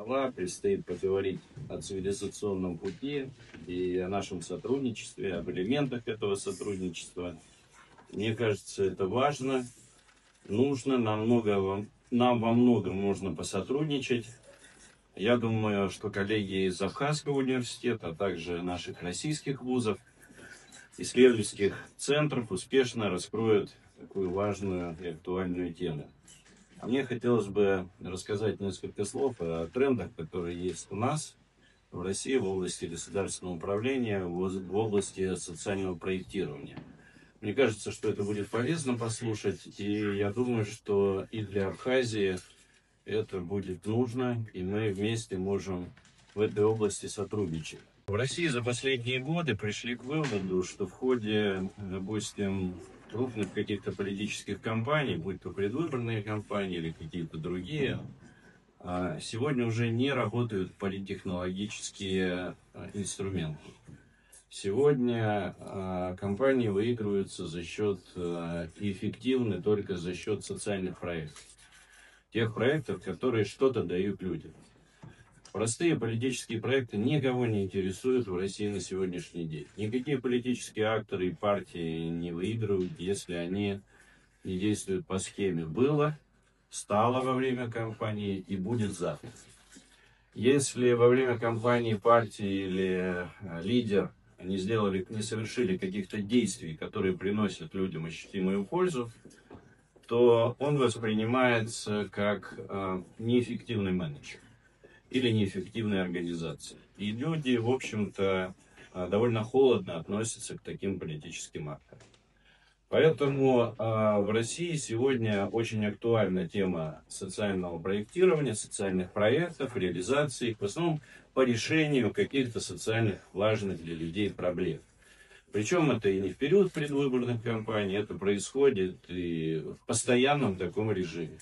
Предстоит поговорить о цивилизационном пути и о нашем сотрудничестве, об элементах этого сотрудничества. Мне кажется, это важно, нужно, нам во многом нужно посотрудничать. Я думаю, что коллеги из Абхазского университета, а также наших российских вузов, исследовательских центров успешно раскроют такую важную и актуальную тему. А мне хотелось бы рассказать несколько слов о трендах, которые есть у нас в России в области государственного управления, в области социального проектирования. Мне кажется, что это будет полезно послушать, и я думаю, что и для Абхазии это будет нужно, и мы вместе можем в этой области сотрудничать. В России за последние годы пришли к выводу, что в ходе, допустим, крупных каких-то политических кампаний, будь то предвыборные кампании или какие-то другие, сегодня уже не работают политтехнологические инструменты. Сегодня кампании выигрываются за счет и эффективны только за счет социальных проектов. Тех проектов, которые что-то дают людям. Простые политические проекты никого не интересуют в России на сегодняшний день. Никакие политические акторы и партии не выигрывают, если они не действуют по схеме «было», «стало» во время кампании и «будет завтра». Если во время кампании партии или лидер не совершили каких-то действий, которые приносят людям ощутимую пользу, то он воспринимается как неэффективный менеджер или неэффективная организация. И люди, в общем-то, довольно холодно относятся к таким политическим актам. Поэтому в России сегодня очень актуальна тема социального проектирования, социальных проектов, реализации их, в основном по решению каких-то социальных важных для людей проблем. Причем это и не в период предвыборных кампаний, это происходит и в постоянном таком режиме.